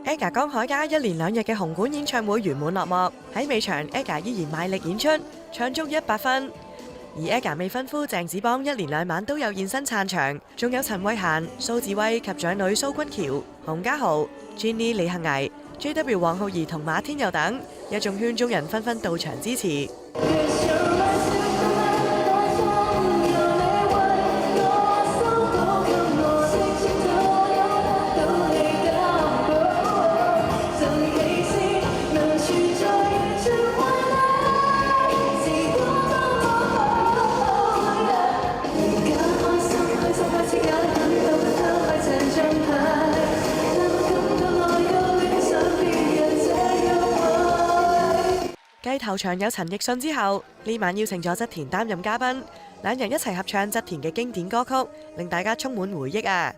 AGA 江海嘉1連2日嘅紅館演唱會圓滿落幕，喺尾場 AGA 依然賣力演出，唱足100分。而 AGA 未婚夫鄭子邦1連2晚都有現身撐場，仲有陳慧嫻、蘇志威及長女蘇君喬、洪家豪、Jenny 李幸倪、JW 黃浩兒同馬天佑等一眾圈中人紛紛到場支持。繼頭場有陳奕迅之後，呢晚邀請咗側田擔任嘉賓，兩人一齊合唱側田嘅經典歌曲，令大家充滿回憶啊！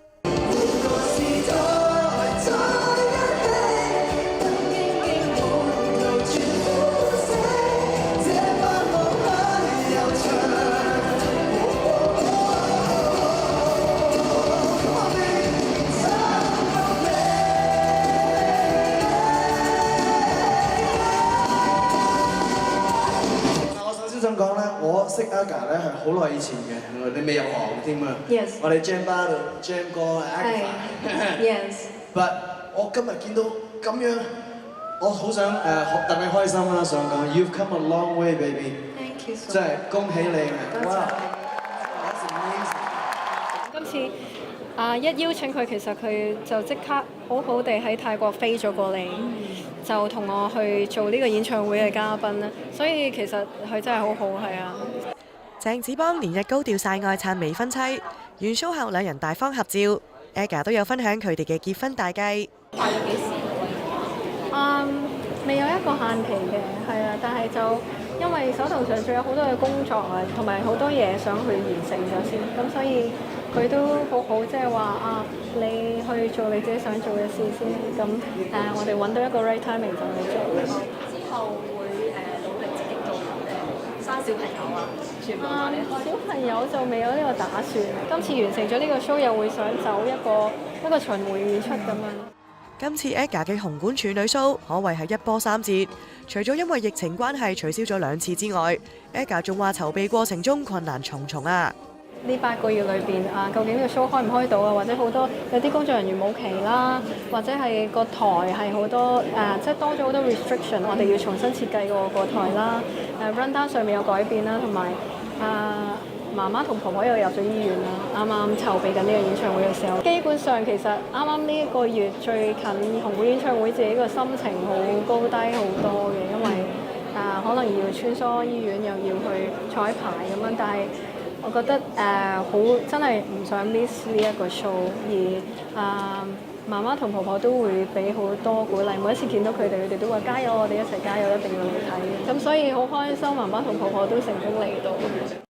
想講咧，我識 AGA 咧係好耐以前嘅，你未入行添啊！ Yes. 我哋 jam bar 度 jam 過 AGA。Yes. But 我今日見到咁樣，我好想特別開心啦！想講 You've come a long way, baby。Thank you so much。真係恭喜你啊！哇！今次一邀請佢，其實佢就即刻好好地喺泰國飛咗過嚟，就同我去做呢個演唱會嘅嘉賓啦。所以其實佢真係好好，係啊。鄭子邦連日高調晒愛撐未婚妻，完 show 後兩人大方合照 ，AGA 都有分享佢哋嘅結婚大計。快咗幾時？未有一個限期嘅，係啊，但係就因為手頭上仲有好多嘅工作啊，同埋好多嘢想去完成咗先，咁所以佢都好好，即係話你去做你自己想做嘅事先，咁我哋揾到一個 right timing 就去做。之後會努力積極做生小朋友啊，全部小朋友就未有呢個打算。今次完成咗呢個 show，又會想走一個巡迴演出咁樣。今次 AGA 嘅紅館處女 show 可謂係一波三折，除咗因為疫情關係取消咗2次之外 ，AGA 仲話籌備過程中困難重重啊！呢8個月裏邊究竟呢個 show 開唔開到啊？或者好多有啲工作人員冇期啦，或者係個台係好多即係多咗好多 restriction， 我哋要重新設計個台啦。run down 上面有改變啦，同埋媽媽同婆婆又入咗醫院啦。啱啱籌備緊呢個演唱會嘅時候，基本上其實啱啱呢一個月最近紅館演唱會自己個心情好高低好多嘅，因為可能要穿梭醫院，又要去彩排咁樣，但係我覺得好真係唔想 miss 呢一個 show， 而媽媽同婆婆都會俾好多鼓勵，每一次見到佢哋都話加油，我哋一齊加油，一定要嚟睇。咁所以好開心，媽媽同婆婆都成功嚟到。